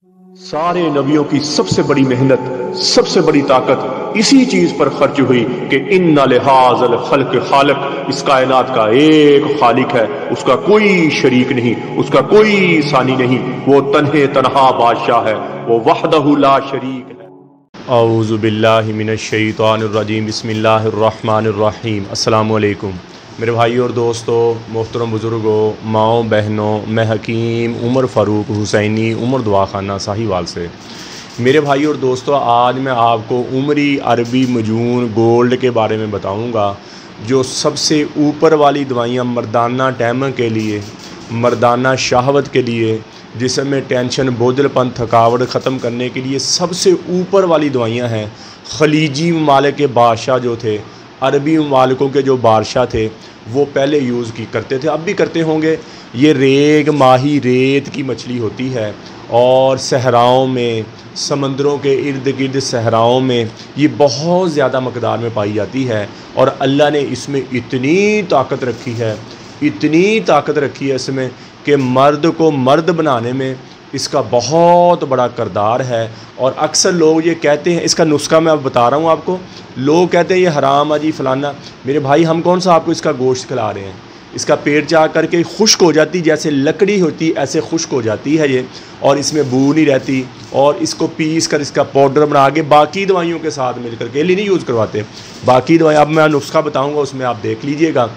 सारे नबियों की सबसे बड़ी मेहनत, सबसे बड़ी ताकत इसी चीज पर खर्च हुई कि इन्ना लिहाज़ल खल्क खालिक, इस कायनात का एक खालिक है, उसका कोई शरीक नहीं, उसका कोई सानी नहीं, वो तन्हे तन्हा बादशाह है, वो वहदहु ला शरीक है। औज़ु बिल्लाहि मिनश शैतानिर रजीम, बिस्मिल्लाहिर रहमानिर रहीम। अस्सलामु अलैकुम मेरे भाई और दोस्तों, मोहतरम बुज़ुर्गों, माओ बहनों, मैं हकीम उमर फ़ारूक हुसैनी उमर दवाखाना साहिवाल से। मेरे भाई और दोस्तों, आज मैं आपको उमरी अरबी मजून गोल्ड के बारे में बताऊंगा, जो सबसे ऊपर वाली दवाइयाँ मर्दाना टैम के लिए, मर्दाना शहवत के लिए, जिसमें टेंशन, बोझलपन, थकावट ख़त्म करने के लिए सबसे ऊपर वाली दवाइयाँ हैं। खलीजी ममालिक के बादशाह जो थे, अरबी ममालिकों के जो बादशाह थे, वो पहले यूज़ करते थे, अब भी करते होंगे। ये रेग माही रेत की मछली होती है और सहराओं में, समंदरों के इर्द गिर्द सहराओं में ये बहुत ज़्यादा मकदार में पाई जाती है। और अल्लाह ने इसमें इतनी ताकत रखी है, इतनी ताकत रखी है इसमें कि मर्द को मर्द बनाने में इसका बहुत बड़ा किरदार है। और अक्सर लोग ये कहते हैं, इसका नुस्खा मैं अब बता रहा हूँ आपको, लोग कहते हैं ये हराम है जी फलाना। मेरे भाई, हम कौन सा आपको इसका गोश्त खिला रहे हैं? इसका पेट जा करके खुश्क हो जाती, जैसे लकड़ी होती ऐसे खुश्क हो जाती है ये, और इसमें बू नहीं रहती। और इसको पीस कर इसका पाउडर बना के बाकी दवाइयों के साथ मिल करके, लिए नहीं यूज़ करवाते, बाकी दवाई अब मैं नुस्खा बताऊँगा, उसमें आप देख लीजिएगा।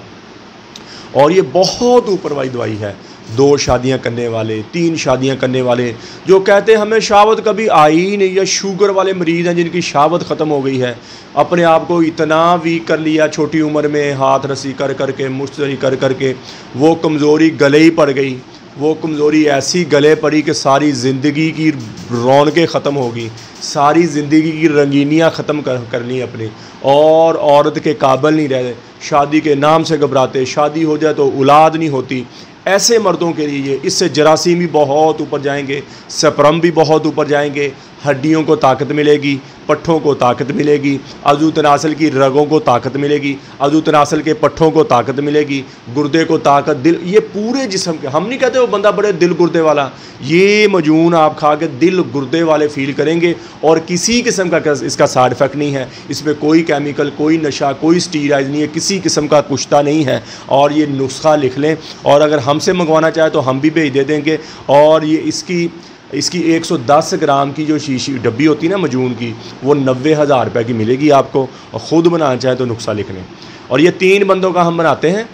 और ये बहुत ऊपर वाली दवाई है। 2 शादियां करने वाले, 3 शादियां करने वाले जो कहते हैं हमें शहावत कभी आई ही नहीं, या शुगर वाले मरीज़ हैं जिनकी शहावत ख़त्म हो गई है, अपने आप को इतना वीक कर लिया छोटी उम्र में, हाथ रस्सी कर करके, मुश्तरी कर करके, वो कमज़ोरी गले ही पड़ गई। वो कमज़ोरी ऐसी गले पड़ी कि सारी ज़िंदगी की रौनकें ख़त्म होगी, सारी ज़िंदगी की रंगीनियाँ ख़त्म कर ली अपनी, और औरत के काबिल नहीं रहे, शादी के नाम से घबराते, शादी हो जाए तो औलाद नहीं होती। ऐसे मर्दों के लिए इससे जरासीम भी बहुत ऊपर जाएंगे, स्पर्म भी बहुत ऊपर जाएंगे, हड्डियों को ताकत मिलेगी, पट्ठों को ताकत मिलेगी, अज़ू तनासल की रगों को ताकत मिलेगी, अज़ू तनासल के पट्ठों को ताकत मिलेगी, गुर्दे को ताकत, दिल, ये पूरे जिस्म के, हम नहीं कहते वो बंदा बड़े दिल गुर्दे वाला, ये मजून आप खा के दिल गुर्दे वाले फील करेंगे। और किसी किस्म का इसका साइड इफ़ेक्ट नहीं है, इसमें कोई केमिकल, कोई नशा, कोई स्टीरॉइड नहीं है, किसी किस्म का कुश्ता नहीं है। और ये नुस्खा लिख लें, और अगर हमसे मंगवाना चाहे तो हम भी भेज दे देंगे। और ये इसकी 110 ग्राम की जो शीशी डब्बी होती है ना मजून की, वो 90,000 रुपये की मिलेगी आपको। और ख़ुद बनाना चाहे तो नुस्खा लिख लें। और ये 3 बंदों का हम बनाते हैं,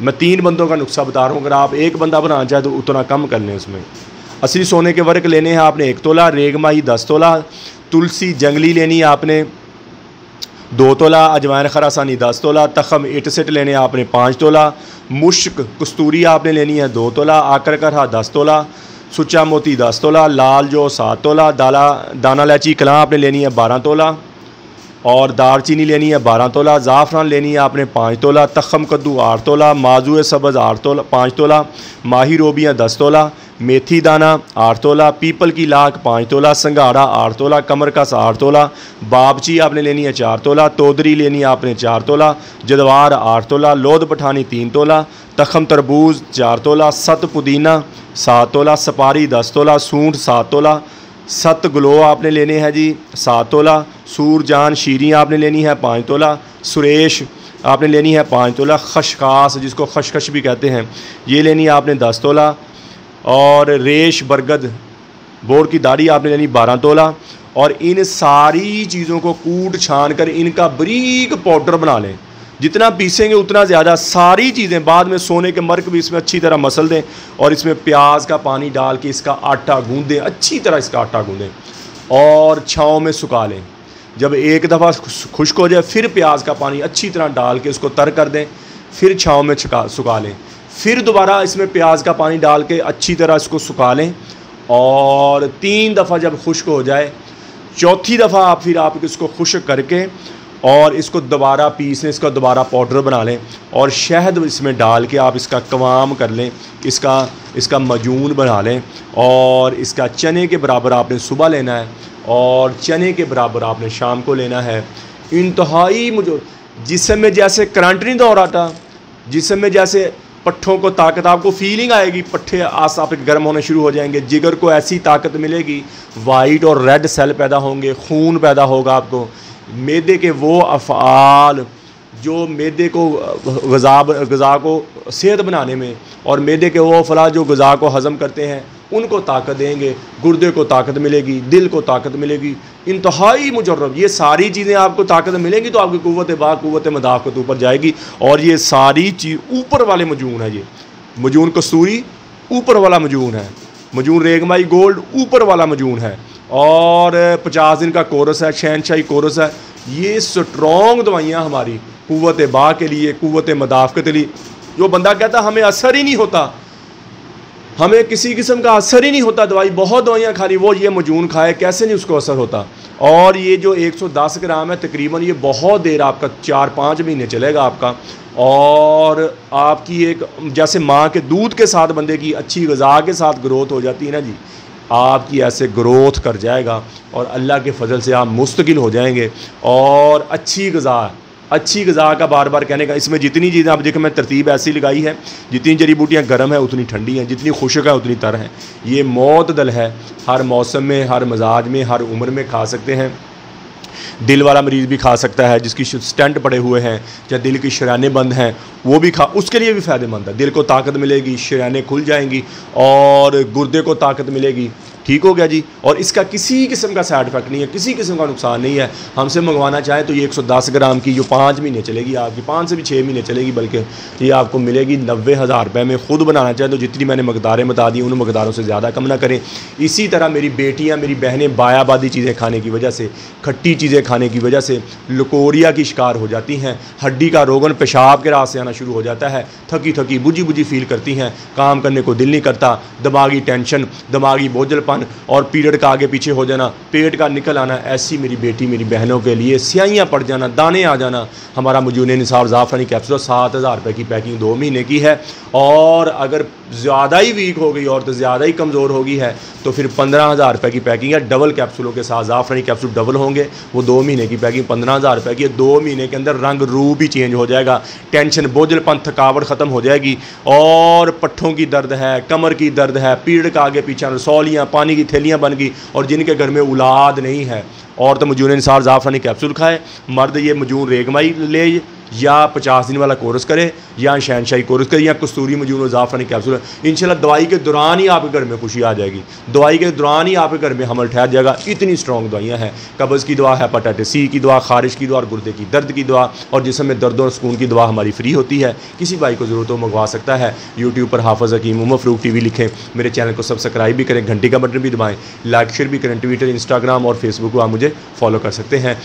मैं 3 बंदों का नुस्खा बता रहा हूँ। अगर आप एक बंदा बनाना चाहे तो उतना कम कर लें। उसमें असली सोने के वर्क लेने हैं आपने 1 तोला, रेगमाही 10 तोला, तुलसी जंगली लेनी है आपने 2 तोला, अजवाइन खरासानी 10 तोला, तखम इटसेट लेने आपने 5 तोला, मुश्क कस्तूरी आपने लेनी है 2 तोला, आकर करहा 10 तोला, सुच्चा मोती 10 तोला, लाल जो 7 तोला, दाना इलायची कलां आपने लेनी है 12 तोला, और दालचीनी लेनी है 12 तोला, ज़ाफ़रान लेनी है आपने 5 तोला, तखम कद्दू 8 तोला, माजू सब्ज़ 8 तोला 5 तोला, माही रोबियाँ 10 तोला, मेथी दाना 8 तोला, पीपल की लाख 5 तोला, संघाड़ा 8 तोला, कमर कस 8 तोला, बाबची आपने लेनी है 4 तोला, तोदरी लेनी है आपने 4 तोला, जदवार 8 तोला, लोद पठानी 3 तोला, तखम तरबूज 4 तोला, सत पुदीना 7 तोला, सपारी 10 तोला, सूंठ 7 तोला, सत ग्लो आपने लेने हैं जी 7 तोला, सूरजान शीरी आपने लेनी है 5 तोला, सुरेश आपने लेनी है 5 तोला, खशखास जिसको खशखश भी कहते हैं ये लेनी है आपने 10 तोला, और रेश बरगद बोर की दाढ़ी आपने लेनी 12 तोला। और इन सारी चीज़ों को कूट छान कर इनका बारीक पाउडर बना लें, जितना पीसेंगे उतना ज़्यादा। सारी चीज़ें बाद में सोने के मर्क भी इसमें अच्छी तरह मसल दें, और इसमें प्याज का पानी डाल के इसका आटा गूँधें, अच्छी तरह इसका आटा गूँधें, और छाँव में सुखा लें। जब एक दफ़ा खुश्क हो जाए, फिर प्याज का पानी अच्छी तरह डाल के उसको तर कर दें, फिर छाँव में सुखा लें, फिर दोबारा इसमें प्याज का पानी डाल के अच्छी तरह इसको सुखा लें। और 3 दफ़ा जब खुश्क हो जाए, चौथी दफ़ा आप इसको खुश्क करके और इसको दोबारा पीस लें, इसका दोबारा पाउडर बना लें, और शहद इसमें डाल के आप इसका कवाम कर लें, इसका मजून बना लें। और इसका चने के बराबर आपने सुबह लेना है, और चने के बराबर आपने शाम को लेना है। इंतहाई मुझे जिस्म में जैसे करंट नहीं दौड़ाता, जिस्म में जैसे पट्ठों को ताकत, आपको फीलिंग आएगी, पट्ठे आस आपके गर्म होने शुरू हो जाएंगे, जिगर को ऐसी ताकत मिलेगी, वाइट और रेड सेल पैदा होंगे, खून पैदा होगा आपको। मैदे के वो अफ़आल जो मैदे को ग़ज़ा को सेहत बनाने में, और मैदे के वो अफ़आल जो ग़ज़ा को हज़म करते हैं, उनको ताकत देंगे, गुर्दे को ताकत मिलेगी, दिल को ताकत मिलेगी, इंतहाई मुजर्रब। ये सारी चीज़ें आपको ताकत मिलेंगी तो आपकी क़ुव्वत बाक़, क़ुव्वत मदाफ़क़त ऊपर जाएगी। और ये सारी चीज़ ऊपर वाले मजून है, ये मजून कस्तूरी ऊपर वाला मजून है, मजून रेगमाई गोल्ड ऊपर वाला मजून है, और 50 दिन का कोर्स है, शहनशाही कोर्स है। ये स्ट्रॉन्ग दवाइयाँ हमारी क़ुव्वत बाक़ के लिए, क़ुव्वत मदाफ़क़त के लिए। जो बंदा कहता हमें असर ही नहीं होता, हमें किसी किस्म का असर ही नहीं होता, दवाई बहुत दवाइयाँ खा ली, वो ये मजून खाए कैसे नहीं उसको असर होता। और ये जो 110 ग्राम है तकरीबन, ये बहुत देर आपका 4-5 महीने चलेगा आपका। और आपकी एक जैसे माँ के दूध के साथ बंदे की अच्छी ग़िज़ा के साथ ग्रोथ हो जाती है ना जी, आपकी ऐसे ग्रोथ कर जाएगा और अल्लाह के फजल से आप मुस्तकिल हो जाएंगे। और अच्छी ग़िज़ा का बार बार कहने का, इसमें जितनी चीज़ें आप देखो मैं तरतीब ऐसी लगाई है, जितनी जड़ी बूटियाँ गर्म है उतनी ठंडी हैं, जितनी खुशक है उतनी तर हैं। ये मोतदल है, हर मौसम में, हर मजाज में, हर उम्र में खा सकते हैं। दिल वाला मरीज़ भी खा सकता है, जिसकी स्टेंट पड़े हुए हैं या दिल की शरानें बंद हैं, वो भी उसके लिए भी फ़ायदेमंद है। दिल को ताकत मिलेगी, शरानें खुल जाएंगी और गुर्दे को ताकत मिलेगी। ठीक हो गया जी। और इसका किसी किस्म का साइड इफेक्ट नहीं है, किसी किस्म का नुकसान नहीं है। हमसे मंगवाना चाहें तो ये 110 ग्राम की जो 5 महीने चलेगी आपकी, 5 से भी 6 महीने चलेगी, बल्कि ये आपको मिलेगी 90,000 रुपये में। ख़ुद बनाना चाहें तो जितनी मैंने मकदारें बता दी उन मकदारों से ज़्यादा कम ना करें। इसी तरह मेरी बेटियाँ, मेरी बहनें बायाबादी चीज़ें खाने की वजह से, खट्टी चीज़ें खाने की वजह से लकोरिया की शिकार हो जाती हैं, हड्डी का रोगन पेशाब के रास्ते आना शुरू हो जाता है, थकी थकी बुझी बुझी फील करती हैं, काम करने को दिल नहीं करता, दिमागी टेंशन, दिमागी बोझलपन और पीरियड का आगे पीछे हो जाना, पेट का निकल आना, ऐसी मेरी बेटी मेरी बहनों के लिए स्याहियाँ पड़ जाना, दाने आ जाना। हमारा मजून निसाब ज़ाफ़रानी कैप्सूल 7,000 रुपये की पैकिंग 2 महीने की है। और अगर ज़्यादा ही वीक हो गई और तो ज़्यादा ही कमज़ोर होगी है तो फिर 15,000 रुपये की पैकिंग है। डबल कैप्सूलों के साथ ज़ाफ़रानी कैप्सूल डबल होंगे, वो 2 महीने की पैकिंग 15,000 रुपये की। 2 महीने के अंदर रंग रूप भी चेंज हो जाएगा, टेंशन, बोझलपन, थकावट ख़त्म हो जाएगी। और पट्ठों की दर्द है, कमर की दर्द है, पीड़ का आगे पीछे, रसौलियाँ, पानी की थैलियाँ बन गई, और जिनके घर में औलाद नहीं है और तो मजून निसार ज़ाफ़रानी कैप्सूल खाए। मर्द ये मजून रेगमाई ले, या 50 दिन वाला कोर्स करे, या शहनशाही कोर्स करे, या कस्तूरी मजून और ज़ाफ़रानी कैप्सूल। इंशाल्लाह दवाई के दौरान ही आपके घर में खुशी आ जाएगी, दवाई के दौरान ही आपके घर में हमल ठहर जाएगा। इतनी स्ट्रॉन्ग दवाइयाँ हैं। कब्ज़ की दवा, हेपेटाइटिस सी की दवा, खारिश की दवा और गुर्दे की दर्द की दवा, और जिसम में दर्द और सुकून की दवा हमारी फ्री होती है। किसी भाई को ज़रूरत हो मंगवा सकता है। यूट्यूब पर हाफ़िज़ हकीम उमर फ़ारूक TV लिखें, मेरे चैनल को सब्सक्राइब भी करें, घंटी का बटन भी दबाएँ, लाइक शेयर भी करें। ट्विटर, इंस्टाग्राम और फेसबुक को आप मुझे फॉलो कर सकते हैं।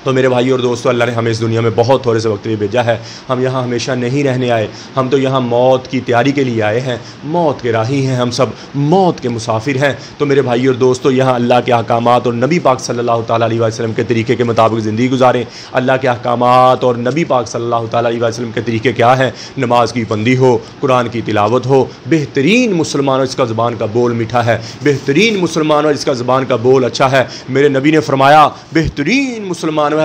तो मेरे भाई और दोस्तों, अल्लाह ने हमें इस दुनिया में बहुत थोड़े से वक्त लिए भेजा है। हम यहाँ हमेशा नहीं रहने आए, हम तो यहाँ मौत की तैयारी के लिए आए हैं। मौत के राही हैं हम सब, मौत के मुसाफिर हैं। तो मेरे भाई और दोस्तों, यहाँ अल्लाह के अहकामात और नबी पाक सल्लल्लाहु ताला अलैहि वसल्लम के तरीके के मुताबिक ज़िंदगी गुजारें। अल्लाह के अहकामात और नबी पाक सल्लल्लाहु ताला अलैहि वसल्लम के तरीके क्या हैं? नमाज की बंदी हो, कुरान की तिलावत हो, बेहतरीन मुसलमान हो जिसका ज़बान का बोल मीठा है, बेहतरीन मुसलमान हो जिसका ज़बान का बोल अच्छा है। मेरे नबी ने फरमाया, बेहतरीन मुसलमान है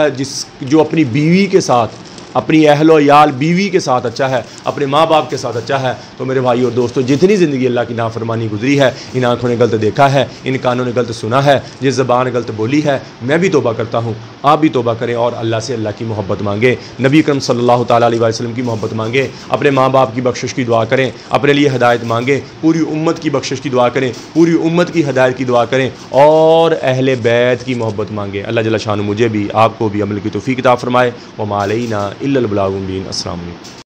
जो अपनी बीवी के साथ, अपनी अहलो याल बीवी के साथ अच्छा है, अपने माँ बाप के साथ अच्छा है। तो मेरे भाई और दोस्तों, जितनी ज़िंदगी अल्लाह की नाफरमानी गुजरी है, इन आँखों ने गलत देखा है, इन कानों ने गलत सुना है, जिस ज़बान गलत बोली है, मैं भी तौबा करता हूँ, आप भी तौबा करें और अल्लाह से अल्लाह की मोहब्बत मांगे, नबी अकरम सल्लल्लाहु ताला अलैहि वसल्लम की मोहब्बत मांगे, अपने माँ बाप की बख्शिश की दुआ करें, अपने लिए हिदायत मांगे, पूरी उम्मत की बख्शिश की दुआ करें, पूरी उम्मत की हिदायत की दुआ करें और अहले बैत की मोहब्बत मांगे। अल्लाह जल्ल शानु मुझे भी, आपको भी अमल की तौफीक अता फरमाए। व मा अलैना इल्लल बलागुल मुबीन। अस्सलाम वालेकुम।